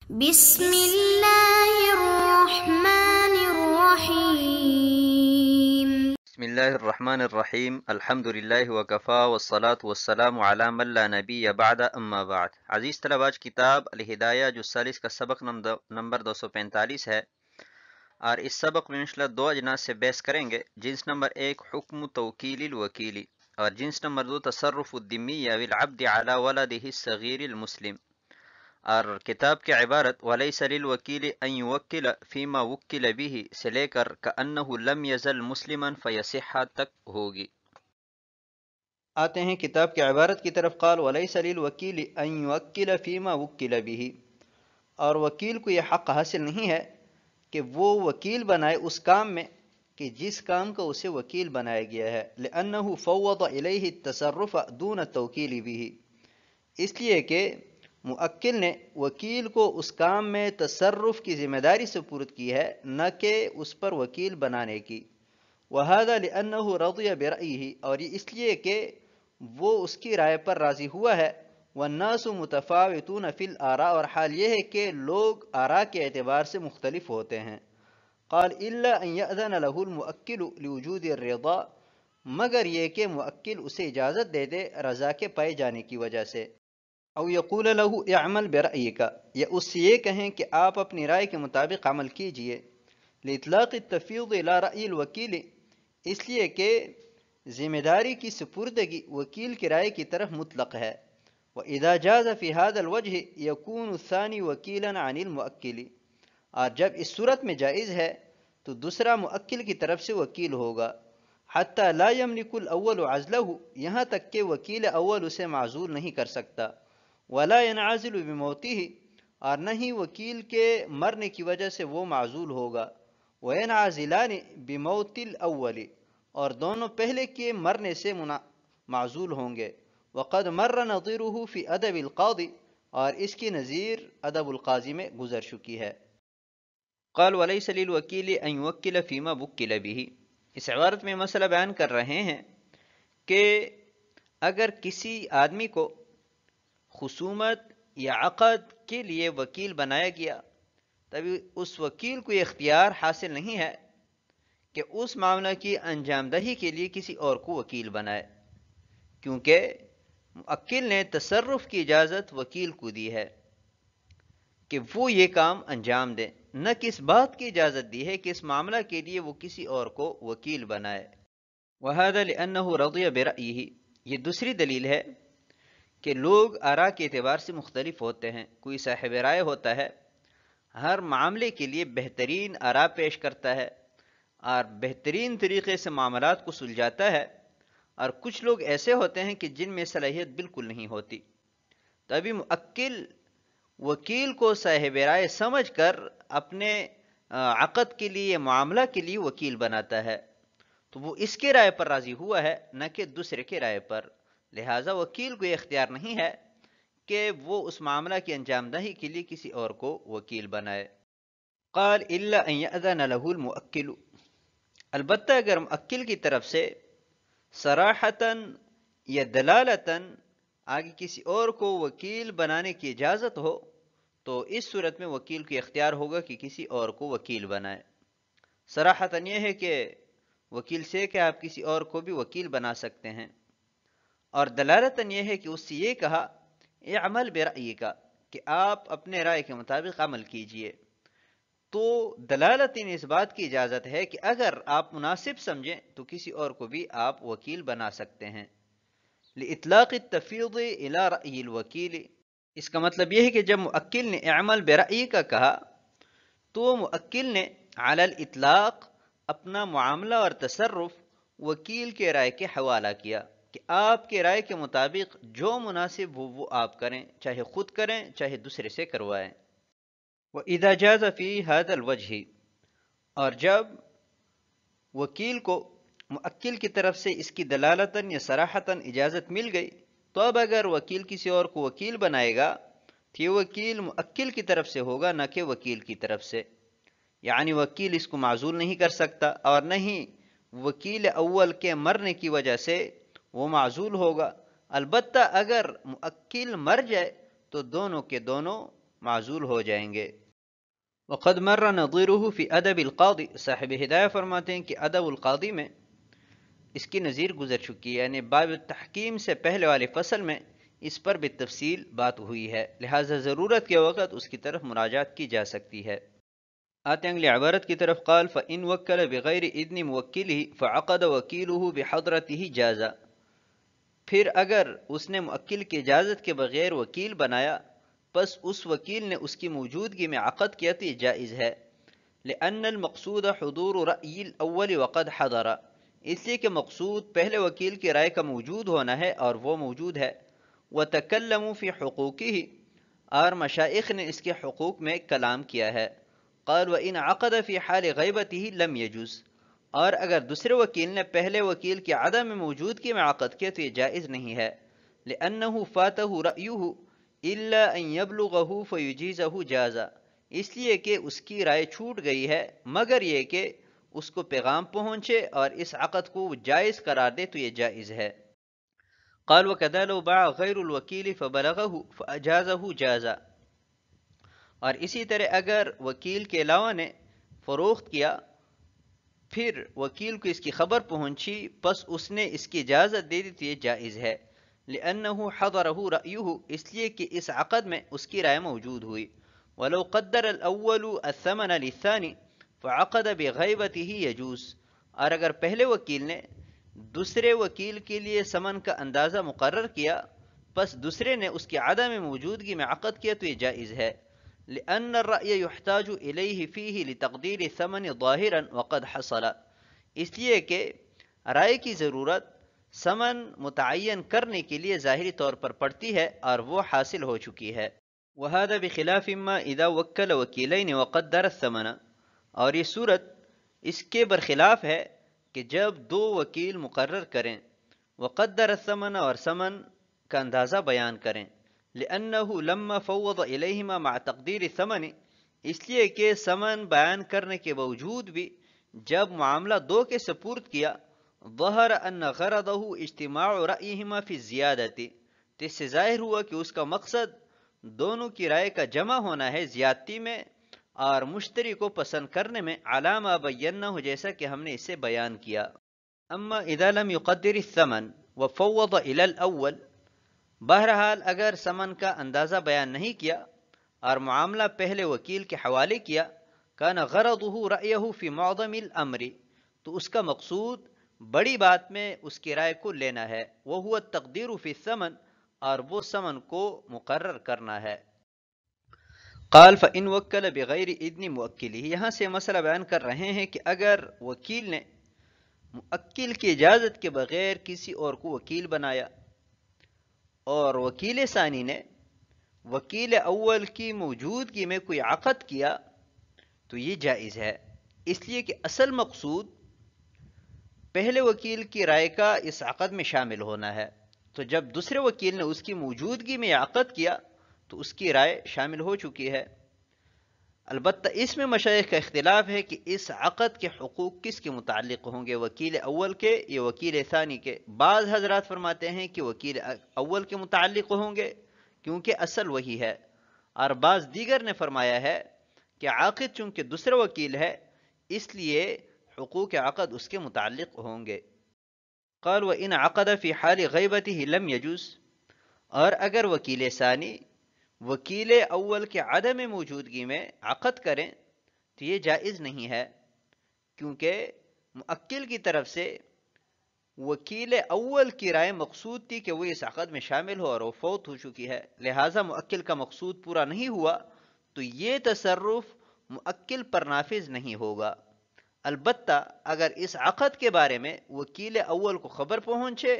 بسم الله الرحمن الرحيم. بسم الله الرحمن الرحیم الحمد للہ وکفا والصلاة والسلام علی من لا نبی بعد اما بعد. عزیز طلب، آج کتاب الہدایہ جو سالس کا سبق نمبر 245 ہے، اور اس سبق میں انشاءاللہ دو اجناس سے بحث کریں گے. جنس نمبر 1 حکم توکیل الوکیلی، اور جنس نمبر 2 تصرف الدمیہ والعبد علی ولدہ الصغیر المسلم. اور کتاب کی عبارت وَلَيْسَ لِلْوَكِيلِ أَن يُوَكِّلَ فِيمَا وُكِّلَ بِهِ سے لے کر كَأَنَّهُ لَمْ يَزَلْ مُسْلِمًا فَيَصِحَّ تک ہوگی. آتے ہیں کتاب کی عبارت کی طرف. قال وَلَيْسَ لِلْوَكِيلِ أَن يُوَكِّلَ فِيمَا وُكِّلَ بِهِ، اور وکیل کو یہ حق حاصل نہیں ہے کہ وہ وکیل بنائے اس کام میں کہ جس کام کا اسے وکیل بنایا گیا ہے. لِأَنَّهُ فَوَّضَ إِلَيْهِ التَّصَرُّفَ دُونَ التَّوْكِيلِ بِهِ، اس لیے کہ موکل نے وکیل کو اس کام میں تصرف کی ذمہ داری سپرد کی ہے، نہ کہ اس پر وکیل بنانے کی. وَهَذَا لِأَنَّهُ رَضِيَ بِرَأْيِهِ، اور یہ اس لیے کہ وہ اس کی رائے پر راضی ہوا ہے. وَالنَّاسُ مُتَفَاوِتُونَ فِي الْآرَاءِ، اور حال یہ ہے کہ لوگ آراء کے اعتبار سے مختلف ہوتے ہیں. قال إِلَّا أَن يَأْذَنَ لَهُ الْمُؤَكِّلُ لِوُجُودِ الرِّضَا، مگر یہ کہ موکل اسے اجازت دے دے رضا کے پائے جانے کی وجہ سے. او یقول له اعمل برأیک، یا اس سے یہ کہیں کہ آپ اپنی رائے کے مطابق عمل کیجئے. لإطلاق التفویض الى رأی الوکیل، اس لیے کہ ذمہ داری کی سپردگی وکیل کی رائے کی طرف مطلق ہے. وإذا جاز في هذا الوجه يكون الثاني وكيلا عن المؤکل، اور جب اس صورت میں جائز ہے تو دوسرا موکل کی طرف سے وکیل ہوگا. حتی لا يملك الاول عزله، یہاں تک کہ وکیل اول اسے معزول نہیں کر سکتا. ولا ينعزل بموته، اور نہ ہی وکیل کے مرنے کی وجہ سے وہ معزول ہوگا. وينعزلان بموت الاول، اور دونوں پہلے کے مرنے سے معزول ہوں گے. وقد مر نظیره في ادب القاضی، اور اس کی نظیر ادب القاضی میں گزر چکی ہے. قال وليس للوکیل ان يوکل فيما وکل به، اس عبارت میں مسئلہ بیان کر رہے ہیں کہ اگر کسی آدمی کو خصومت یا عقد کے لیے وکیل بنایا گیا، تبھی اس وکیل کو یہ اختیار حاصل نہیں ہے کہ اس معاملہ کی انجام دہی کے لیے کسی اور کو وکیل بنائے، کیونکہ موکل نے تصرف کی اجازت وکیل کو دی ہے کہ وہ یہ کام انجام دے، نہ کس بات کی اجازت دی ہے کہ اس معاملہ کے لیے وہ کسی اور کو وکیل بنائے. وَهَذَا لِأَنَّهُ رَضِيَ بِرَأْيِهِ، یہ دوسری دلیل ہے کہ لوگ آراء کے اعتبار سے مختلف ہوتے ہیں. کوئی صاحب رائے ہوتا ہے، ہر معاملے کے لیے بہترین آراء پیش کرتا ہے اور بہترین طریقے سے معاملات کو سلجھاتا ہے، اور کچھ لوگ ایسے ہوتے ہیں کہ جن میں صلاحیت بالکل نہیں ہوتی. تبھی موکل وکیل کو صاحب رائے سمجھ کر اپنے عقد کے لیے معاملہ کے لیے وکیل بناتا ہے، تو وہ اس کے رائے پر راضی ہوا ہے نہ کہ دوسرے کے رائے پر. لہٰذا وکیل کو یہ اختیار نہیں ہے کہ وہ اس معاملہ کی انجام دہی کے لیے کسی اور کو وکیل بنائے. قال الا ان یأذن له المؤکل، البتہ اگر موکل کی طرف سے صراحتاً یا دلالتاً آگے کسی اور کو وکیل بنانے کی اجازت ہو، تو اس صورت میں وکیل کو اختیار ہوگا کہ کسی اور کو وکیل بنائے. صراحتاً یہ ہے کہ وکیل سے کہ آپ کسی اور کو بھی وکیل بنا سکتے ہیں، اور دلالتاً یہ ہے کہ اس سے یہ کہا اعمل برأیک، کہ آپ اپنے رائے کے مطابق عمل کیجئے. تو دلالتاً اس بات کی اجازت ہے کہ اگر آپ مناسب سمجھیں تو کسی اور کو بھی آپ وکیل بنا سکتے ہیں. لإطلاق التفویض الی رأی الوکیل، اس کا مطلب یہ ہے کہ جب موکل نے اعمل برأیک کہا تو موکل نے علی الاطلاق اپنا معاملہ اور تصرف وکیل کے رائے کے حوالہ کیا کہ آپ کے رائے کے مطابق جو مناسب ہو وہ آپ کریں، چاہے خود کریں چاہے دوسرے سے کروائیں. وَإِذَا جَازَ فِي هَذَا الْوَجْهِ، اور جب وکیل کو موکل کی طرف سے اس کی دلالتاً یا صراحتاً اجازت مل گئی، تو اب اگر وکیل کسی اور کو وکیل بنائے گا تو یہ وکیل موکل کی طرف سے ہوگا نہ کہ وکیل کی طرف سے. یعنی وکیل اس کو معزول نہیں کر سکتا، اور نہ ہی وکیل اول کے مرنے کی وجہ سے وہ معزول ہوگا. البتہ اگر موکل مر جائے تو دونوں کے دونوں معزول ہو جائیں گے۔ وقد مر نظیرہ فی ادب القاضی، صاحب ہدایہ فرماتے ہیں کہ ادب القاضی میں اس کی نظیر گزر چکی ہے، یعنی باب التحکیم سے پہلے والے فصل میں اس پر بالتفصیل بات ہوئی ہے، لہٰذا ضرورت کے وقت اس کی طرف مراجعت کی جا سکتی ہے۔ آتے ہیں اگلی عبارت کی طرف، قال فَإِن وَكَّلَ بِغَيْرِ إِذْنِ مُوَكِّلِهِ فَعَقَدَ وَكِيلُهُ بِحَضْرَتِهِ جَازَ، پھر اگر اس نے موکل کی اجازت کے بغیر وکیل بنایا پس اس وکیل نے اس کی موجودگی میں عقد کیا تو یہ جائز ہے، لأن المقصود حضور رأی الاول وقد حضر، اس لیے کہ مقصود پہلے وکیل کی رائے کا موجود ہونا ہے اور وہ موجود ہے۔ وَتَكَلَّمُوا فِي حُقُوقِهِ، اور مشائخ نے اس کے حقوق میں کلام کیا ہے۔ قال وَإِنْ عَقَدَ فِي حَالِ غَيْبَتِهِ لَمْ يَجُزْ، اور اگر دوسرے وکیل نے پہلے وکیل کی عدم موجودگی میں عقد کیا تو یہ جائز نہیں ہے، لأنه فاته رأيه إلا أن يبلغه فيجيزه جازا، اس لیے کہ اس کی رائے چھوٹ گئی ہے مگر یہ کہ اس کو پیغام پہنچے اور اس عقد کو جائز قرار دے تو یہ جائز ہے۔ قال وكذا لو باع غير الوکیل فبلغه فأجازه جازا، اور اسی طرح اگر وکیل کے علاوہ نے فروخت کیا پھر وکیل کو اس کی خبر پہنچی پس اس نے اس کی اجازت دے دی تو یہ جائز ہے، لأنه حضره رأيه، اس لیے کہ اس عقد میں اس کی رائے موجود ہوئی۔ ولو قدر الاول الثمن للثاني فعقد بغیبته يجوز، اور اگر پہلے وکیل نے دوسرے وکیل کے لیے ثمن کا اندازہ مقرر کیا پس دوسرے نے اس کی عدم موجودگی میں عقد کیا تو یہ جائز ہے، لأن الرأي يحتاج إليه فيه لتقدير الثمن ظاهرا وقد حصل، اس لیے کہ رائے کی ضرورت ثمن متعین کرنے کے لیے ظاہری طور پر پڑتی ہے اور وہ حاصل ہو چکی ہے۔ وهذا بخلاف ما اذا وکل وکیلین وقدر الثمن، اور یہ صورت اس کے برخلاف ہے کہ جب دو وکیل مقرر کریں، وقدر الثمن، اور ثمن کا اندازہ بیان کریں، لأنه لما فوض إليهما مع تقدير الثمن، اس لیے کہ ثمن بیان کرنے کے باوجود بھی جب معاملہ دو کے سپرد کیا، ظہر ان غرضه اجتماع رأيهما في الزیادة، تو اس سے ظاہر ہوا کہ اس کا مقصد دونوں کی رائے کا جمع ہونا ہے زیادتی میں اور مشتری کو پسند کرنے میں، علی ما بینہ، جیسا کہ ہم نے اسے بیان کیا۔ اما اذا لم يقدر الثمن وفوض الى الاول، بہرحال اگر ثمن کا اندازہ بیان نہیں کیا اور معاملہ پہلے وکیل کے حوالے کیا، کان غرضه رأیہ فی معظم الامر، تو اس کا مقصود بڑی بات میں اس کی رائے کو لینا ہے، وہو التقدیر فی الثمن، اور وہ ثمن کو مقرر کرنا ہے۔ قال فإن وکل بغیر اذن موکلہ، یہاں سے مسئلہ بیان کر رہے ہیں کہ اگر وکیل نے موکل کی اجازت کے بغیر کسی اور کو وکیل بنایا اور وکیل ثانی نے وکیل اول کی موجودگی میں کوئی عقد کیا تو یہ جائز ہے، اس لیے کہ اصل مقصود پہلے وکیل کی رائے کا اس عقد میں شامل ہونا ہے، تو جب دوسرے وکیل نے اس کی موجودگی میں عقد کیا تو اس کی رائے شامل ہو چکی ہے۔ البتہ اس میں مشائخ کا اختلاف ہے کہ اس عقد کے حقوق کس کے متعلق ہوں گے، وکیل اول کے یا وکیل ثانی کے۔ بعض حضرات فرماتے ہیں کہ وکیل اول کے متعلق ہوں گے کیونکہ اصل وہی ہے، اور بعض دیگر نے فرمایا ہے کہ عاقد چونکہ دوسرا وکیل ہے اس لیے حقوق عقد اس کے متعلق ہوں گے۔ قال وإن عقد في حال غیبته لم يجوز، اور اگر وکیل ثانی وکیل اول کے عدم موجودگی میں عقد کریں تو یہ جائز نہیں ہے، کیونکہ موکل کی طرف سے وکیل اول کی رائے مقصود تھی کہ وہ اس عقد میں شامل ہو اور وہ فوت ہو چکی ہے، لہٰذا موکل کا مقصود پورا نہیں ہوا تو یہ تصرف موکل پر نافذ نہیں ہوگا۔ البتہ اگر اس عقد کے بارے میں وکیل اول کو خبر پہنچے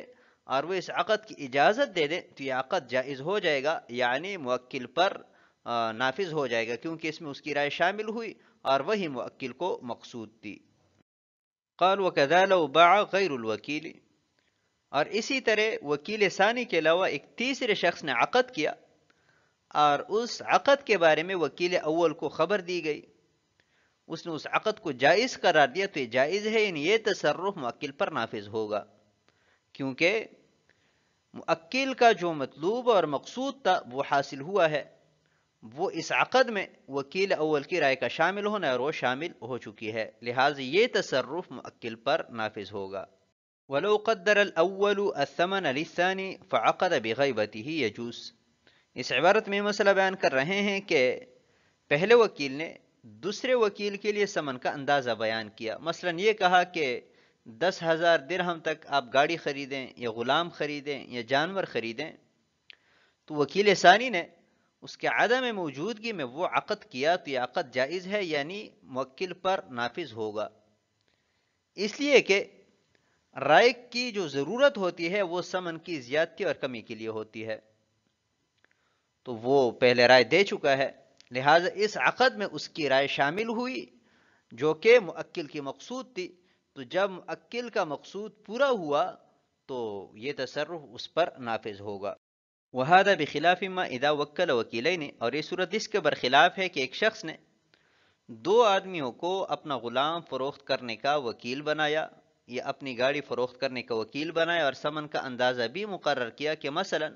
اور وہ اس عقد کی اجازت دے دیں تو یہ عقد جائز ہو جائے گا، یعنی موکل پر نافذ ہو جائے گا کیونکہ اس میں اس کی رائے شامل ہوئی اور وہی موکل کو مقصود تھی۔ قال وكذا لو باع غیر الوکیل، اور اسی طرح وکیل ثانی کے علاوہ ایک تیسرے شخص نے عقد کیا اور اس عقد کے بارے میں وکیل اول کو خبر دی گئی، اس نے اس عقد کو جائز قرار دیا تو یہ جائز ہے، یعنی یہ تصرف موکل پر نافذ ہوگا، کیونکہ موکل کا جو مطلوب اور مقصود تھا وہ حاصل ہوا ہے۔ وہ اس عقد میں وکیل اول کی رائے کا شامل ہونا اور وہ شامل ہو چکی ہے، لہٰذا یہ تصرف موکل پر نافذ ہوگا۔ وَلَوْ قَدَّرَ الْأَوَّلُ الثَّمَنَ لِلثَّانِي فَعَقَدَ بِغَيْبَتِهِ يَجُوز۔ اس عبارت میں مسئلہ بیان کر رہے ہیں کہ پہلے وکیل نے دوسرے وکیل کے لیے ثمن کا اندازہ بیان کیا، مثلا یہ کہا کہ 10,000 درہم تک آپ گاڑی خریدیں یا غلام خریدیں یا جانور خریدیں، تو وکیل ثانی نے اس کے عدم موجودگی میں وہ عقد کیا تو یہ عقد جائز ہے، یعنی موکل پر نافذ ہوگا، اس لیے کہ رائے کی جو ضرورت ہوتی ہے وہ ثمن کی زیادتی اور کمی کے لیے ہوتی ہے، تو وہ پہلے رائے دے چکا ہے، لہٰذا اس عقد میں اس کی رائے شامل ہوئی جو کہ موکل کی مقصود تھی، تو جب موکل کا مقصود پورا ہوا تو یہ تصرف اس پر نافذ ہوگا۔ وَهَذَا بِخِلَافِ مَا إِذَا وَكَّلَ وَكِيلَيْنِ، اور یہ صورت اس کے برخلاف ہے کہ ایک شخص نے دو آدمیوں کو اپنا غلام فروخت کرنے کا وکیل بنایا یا اپنی گاڑی فروخت کرنے کا وکیل بنایا اور ثمن کا اندازہ بھی مقرر کیا کہ مثلا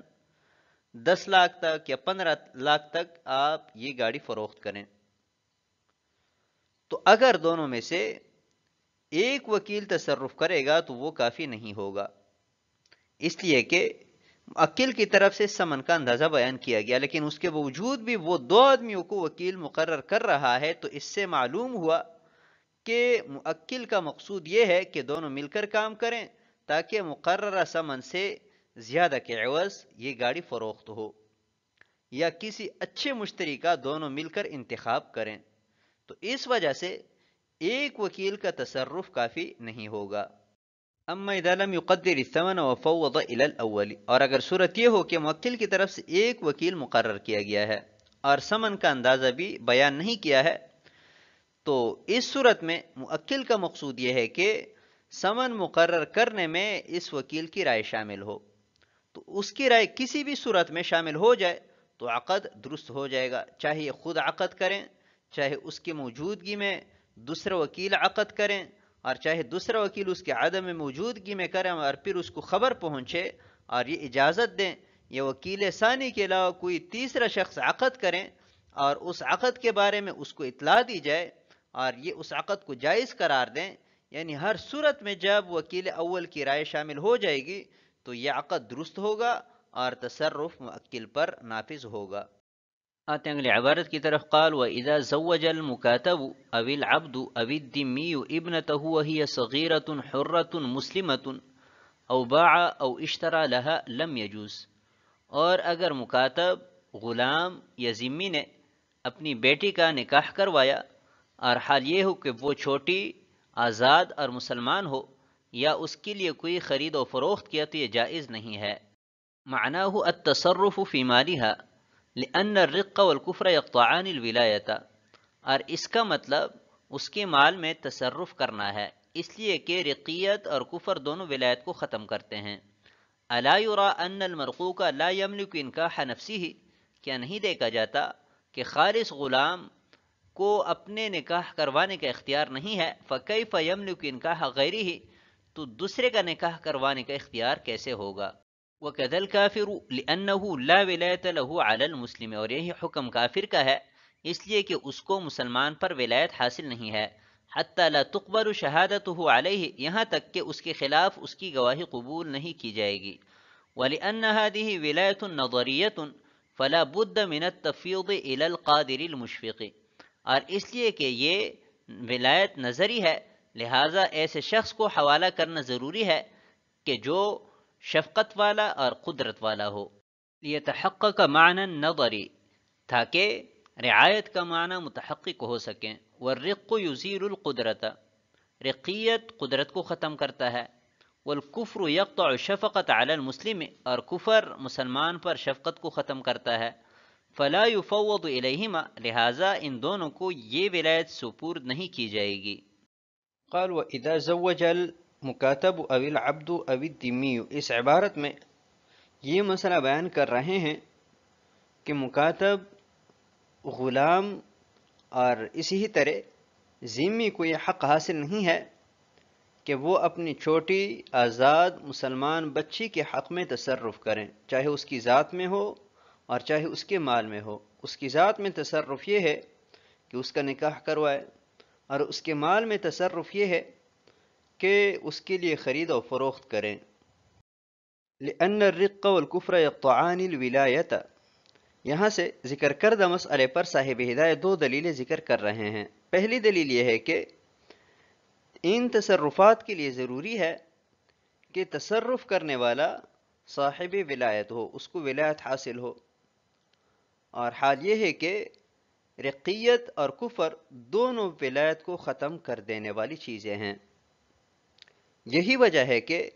10 لاکھ تک یا 15 لاکھ تک آپ یہ گاڑی فروخت کریں، تو اگر دونوں میں سے ایک وکیل تصرف کرے گا تو وہ کافی نہیں ہوگا، اس لیے کہ موکل کی طرف سے ثمن کا اندازہ بیان کیا گیا، لیکن اس کے باوجود بھی وہ دو آدمیوں کو وکیل مقرر کر رہا ہے، تو اس سے معلوم ہوا کہ موکل کا مقصود یہ ہے کہ دونوں مل کر کام کریں تاکہ مقررہ ثمن سے زیادہ کے عوض یہ گاڑی فروخت ہو، یا کسی اچھے مشتری کا دونوں مل کر انتخاب کریں، تو اس وجہ سے ایک وکیل کا تصرف کافی نہیں ہوگا۔ اما اذا لم يقدر الثمن وفوض الى الاول، اور اگر صورت یہ ہو کہ موکل کی طرف سے ایک وکیل مقرر کیا گیا ہے اور ثمن کا اندازہ بھی بیان نہیں کیا ہے، تو اس صورت میں موکل کا مقصود یہ ہے کہ ثمن مقرر کرنے میں اس وکیل کی رائے شامل ہو، تو اس کی رائے کسی بھی صورت میں شامل ہو جائے تو عقد درست ہو جائے گا، چاہے یہ خود عقد کریں، چاہے اس کی موجودگی میں دوسرا وکیل عقد کریں، اور چاہے دوسرا وکیل اس کے عدم موجودگی میں کریں اور پھر اس کو خبر پہنچے اور یہ اجازت دیں یا وکیل ثانی کے علاوہ کوئی تیسرا شخص عقد کریں اور اس عقد کے بارے میں اس کو اطلاع دی جائے اور یہ اس عقد کو جائز قرار دیں، یعنی ہر صورت میں جب وکیل اول کی رائے شامل ہو جائے گی تو یہ عقد درست ہوگا اور تصرف موکل پر نافذ ہوگا۔ آتے ہیں اگلی عبارت کی طرف، قال وَإِذَا زَوَّجَ الْمُكَاتَبُ أَوِ الْعَبْدُ أَوِ الذِّمِّيُّ ابْنَتَهُ وَهِيَ صَغِيرَةٌ حُرَّةٌ مُسْلِمَةٌ أَوْ بَاعَ أَوْ اشْتَرَى لَهَا لَمْ يَجُوز، اور اگر مکاتب، غلام یا ذمی نے اپنی بیٹی کا نکاح کروایا اور حال یہ ہو کہ وہ چھوٹی، آزاد اور مسلمان ہو، یا اس کے لیے کوئی خرید و فروخت کیا تو یہ جائز نہیں ہے۔ معناه التصرف في مالها لأن الرق والكفر يقطعان الولایت، اور اس کا مطلب اس کے مال میں تصرف کرنا ہے، اس لیے کہ رقیت اور کفر دونوں ولایت کو ختم کرتے ہیں۔ الا یرا ان المرقوق لا یملک انکاح نفسه، کیا نہیں دیکھا جاتا کہ خالص غلام کو اپنے نکاح کروانے کا اختیار نہیں ہے، فکیف یملک انکاح غیرہ، تو دوسرے کا نکاح کروانے کا اختیار کیسے ہوگا؟ وَكَذَا الْكَافِرُ لِأَنَّهُ لَا وِلَایَةَ لَهُ عَلَى الْمُسْلِمِ، اور یہی حکم کافر کا ہے اس لیے کہ اس کو مسلمان پر ولایت حاصل نہیں ہے، حَتَّى لَا تُقْبَلُ شَهَادَتُهُ عَلَيْهِ، یہاں تک کہ اس کے خلاف اس کی گواہی قبول نہیں کی جائے گی، وَلِأَنَّ هَذِهِ وِلَایَةٌ نَظَرِيَّةٌ فَلَا بُدَّ مِنَ التَّفْوِيضِ إِلَى الْقَادِرِ الْمُشْفِقِ، اور اس لیے کہ یہ ولایت نظری ہے لہٰذا ایسے شخص کو حوالہ کرنا ضروری ہے کہ جو شفقت والا اور قدرت والا ہو، لیتحقق معنی النظری، تاکہ رعایت کا معنی متحقق ہو سکیں، والرق یزیل القدرت، رقیت قدرت کو ختم کرتا ہے، والکفر یقطع شفقت علی المسلم، اور کفر مسلمان پر شفقت کو ختم کرتا ہے، فلا یفوض الیہما، لہٰذا ان دونوں کو یہ ولایت سپرد نہیں کی جائے گی۔ قال وَإِذَا زَوَّجَ الْمُكَاتَبُ أَوِ الْعَبْدُ أَوِ الذِّمِّيُّ، اس عبارت میں یہ مسئلہ بیان کر رہے ہیں کہ مکاتب، غلام اور اسی طرح ذمی کو یہ حق حاصل نہیں ہے کہ وہ اپنی چھوٹی آزاد مسلمان بچی کے حق میں تصرف کریں، چاہے اس کی ذات میں ہو اور چاہے اس کے مال میں ہو، اس کی ذات میں تصرف یہ ہے کہ اس کا نکاح کروائے، اور اس کے مال میں تصرف یہ ہے کہ اس کے لیے خرید و فروخت کریں۔ لأن الرق والکفر یقطعان الولایت، یہاں سے ذکر کردہ مسئلے پر صاحب ہدایت دو دلیلیں ذکر کر رہے ہیں۔ پہلی دلیل یہ ہے کہ ان تصرفات کے لیے ضروری ہے کہ تصرف کرنے والا صاحب ولایت ہو، اس کو ولایت حاصل ہو، اور حال یہ ہے کہ رقیت اور کفر دونوں ولایت کو ختم کر دینے والی چیزیں ہیں۔ یہی وجہ ہے کہ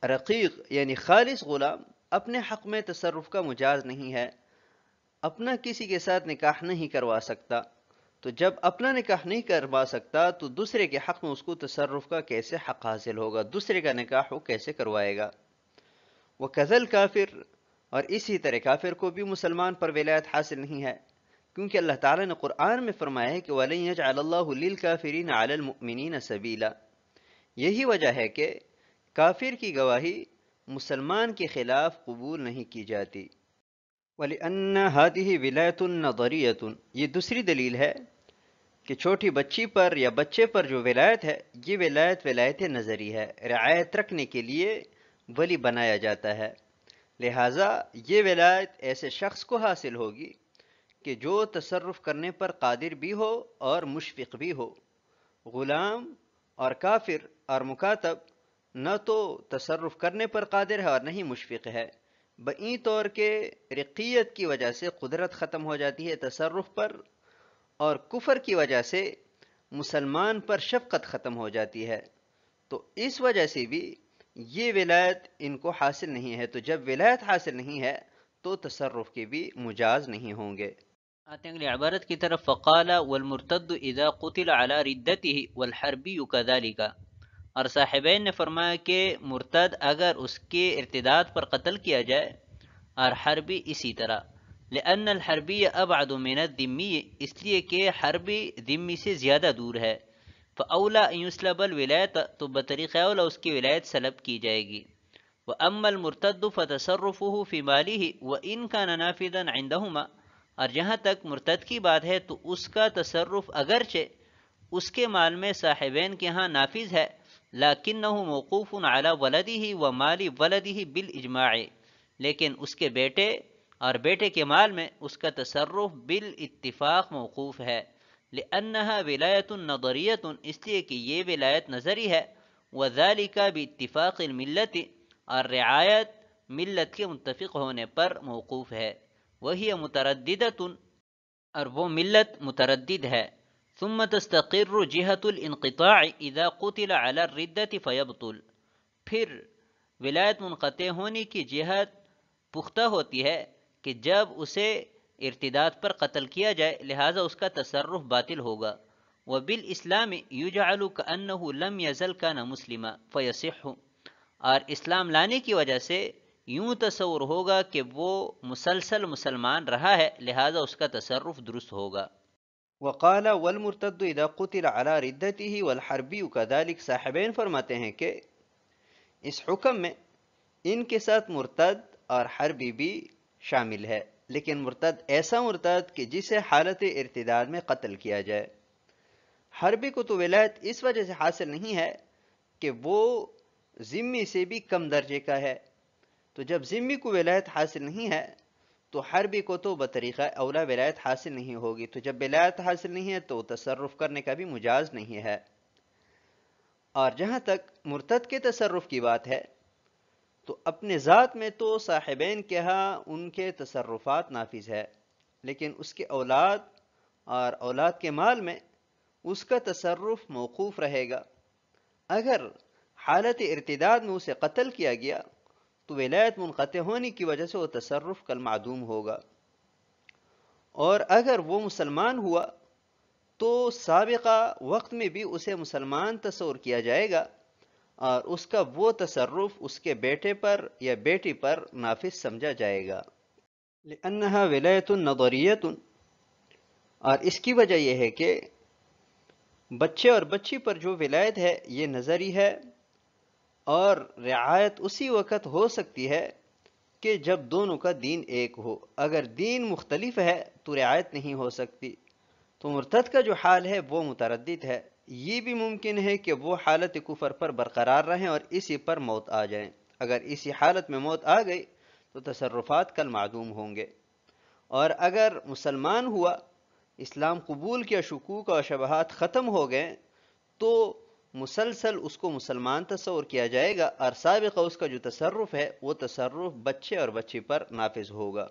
رقیق یعنی خالص غلام اپنے حق میں تصرف کا مجاز نہیں ہے، اپنا کسی کے ساتھ نکاح نہیں کروا سکتا، تو جب اپنا نکاح نہیں کروا سکتا تو دوسرے کے حق میں اس کو تصرف کا کیسے حق حاصل ہوگا، دوسرے کا نکاح وہ کیسے کروائے گا؟ وَكَذَا الْكَافِرُ، اور اسی طرح کافر کو بھی مسلمان پر ولایت حاصل نہیں ہے، کیونکہ اللہ تعالیٰ نے قرآن میں فرمایا ہے کہ وَلَن يَجْعَلَ اللَّهُ لِلْكَافِرِينَ عَلَى الْمُؤْمِنِينَ سَبِيلًا۔ یہی وجہ ہے کہ کافر کی گواہی مسلمان کے خلاف قبول نہیں کی جاتی۔ وَلِأَنَّ هَذِهِ وِلَایَةٌ نَظَرِیَّةٌ، یہ دوسری دلیل ہے کہ چھوٹی بچی پر یا بچے پر جو ولایت ہے یہ ولایت نظری ہے، رعایت رکھنے کے لیے ولی بنایا جاتا ہے، لہٰذا یہ ولایت ایسے شخص کو حاصل ہوگی کہ جو تصرف کرنے پر قادر بھی ہو اور مشفق بھی ہو۔ غلام اور کافر اور مکاتب نہ تو تصرف کرنے پر قادر ہے اور نہ ہی مشفق ہے، بئی طور کے رقیت کی وجہ سے قدرت ختم ہو جاتی ہے تصرف پر، اور کفر کی وجہ سے مسلمان پر شفقت ختم ہو جاتی ہے، تو اس وجہ سے بھی یہ ولایت ان کو حاصل نہیں ہے۔ تو جب ولایت حاصل نہیں ہے تو تصرف کے بھی مجاز نہیں ہوں گے۔ آتے ہیں اگلی عبارت کی طرف، فقال والمرتد اذا قتل على ردته والحربی كذلك، اور صاحبین نے فرمایا کہ مرتد اگر اس کے ارتداد پر قتل کیا جائے اور حربی اسی طرح، لأن الحربی ابعد من الذمی، اس لیے کہ حربی ذمی سے زیادہ دور ہے، فاولا ان یسلب الولایت، تو بطریق اولا اس کی ولایت سلب کی جائے گی۔ واما المرتد فتصرفه في ماله وان كان نافذا عندهما، اور جہاں تک مرتد کی بات ہے تو اس کا تصرف اگرچہ اس کے مال میں صاحبین کے ہاں نافذ ہے، لیکنہ موقوف علی ولدہ و مال ولدہ بالاجماع، لیکن اس کے بیٹے اور بیٹے کے مال میں اس کا تصرف بالاتفاق موقوف ہے، لأنہا ولایت نظریۃ، اس لیے کہ یہ ولایت نظری ہے، وذالک باتفاق الملت، اور رعایت ملت کے متفق ہونے پر موقوف ہے، وہی مترددۃ، اور وہ ملت متردد ہے، ثم تستقر جہت الانقطاع اذا قتل علی الردۃ فیبطل، پھر ولایت منقطع ہونے کی جہت پختہ ہوتی ہے کہ جب اسے ارتداد پر قتل کیا جائے، لہذا اس کا تصرف باطل ہوگا۔ وبالاسلام یجعل کأنہ لم یزل کان مسلما فیصح، اور اسلام لانے کی وجہ سے یوں تصور ہوگا کہ وہ مسلسل مسلمان رہا ہے، لہذا اس کا تصرف درست ہوگا۔ وقال والمرتد اذا قتل على ردته والحربی كذلك، صاحبین فرماتے ہیں کہ اس حکم میں ان کے ساتھ مرتد اور حربی بھی شامل ہے، لیکن مرتد ایسا مرتد کہ جسے حالت ارتداد میں قتل کیا جائے۔ حربی کو تو ولایت اس وجہ سے حاصل نہیں ہے کہ وہ ذمی سے بھی کم درجے کا ہے، تو جب ذمی کو ولایت حاصل نہیں ہے تو حربی کو تو بطریقہ اولا ولایت حاصل نہیں ہوگی، تو جب ولایت حاصل نہیں ہے تو تصرف کرنے کا بھی مجاز نہیں ہے۔ اور جہاں تک مرتد کے تصرف کی بات ہے تو اپنے ذات میں تو صاحبین کے ہاں ان کے تصرفات نافذ ہے، لیکن اس کے اولاد اور اولاد کے مال میں اس کا تصرف موقوف رہے گا۔ اگر حالت ارتداد میں اسے قتل کیا گیا تو ولایت منقطع ہونے کی وجہ سے وہ تصرف کل معدوم ہوگا، اور اگر وہ مسلمان ہوا تو سابقہ وقت میں بھی اسے مسلمان تصور کیا جائے گا، اور اس کا وہ تصرف اس کے بیٹے پر یا بیٹی پر نافذ سمجھا جائے گا، لأنہا ولایت نظریۃ، اور اس کی وجہ یہ ہے کہ بچے اور بچی پر جو ولایت ہے یہ نظری ہے، اور رعایت اسی وقت ہو سکتی ہے کہ جب دونوں کا دین ایک ہو. اگر دین مختلف ہے تو رعایت نہیں ہو سکتی. تو مرتد کا جو حال ہے وہ متردد ہے. یہ بھی ممکن ہے کہ وہ حالت کفر پر برقرار رہیں اور اسی پر موت آ جائیں. اگر اسی حالت میں موت آ گئی تو تصرفات کل معدوم ہوں گے. اور اگر مسلمان ہوا، اسلام قبول کیا، شکوک اور شبہات ختم ہو گئے، تو مسلسل اس کو مسلمان تصور کیا جائے گا، اور سابقہ اس کا جو تصرف ہے وہ تصرف بچے اور بچی پر نافذ ہوگا.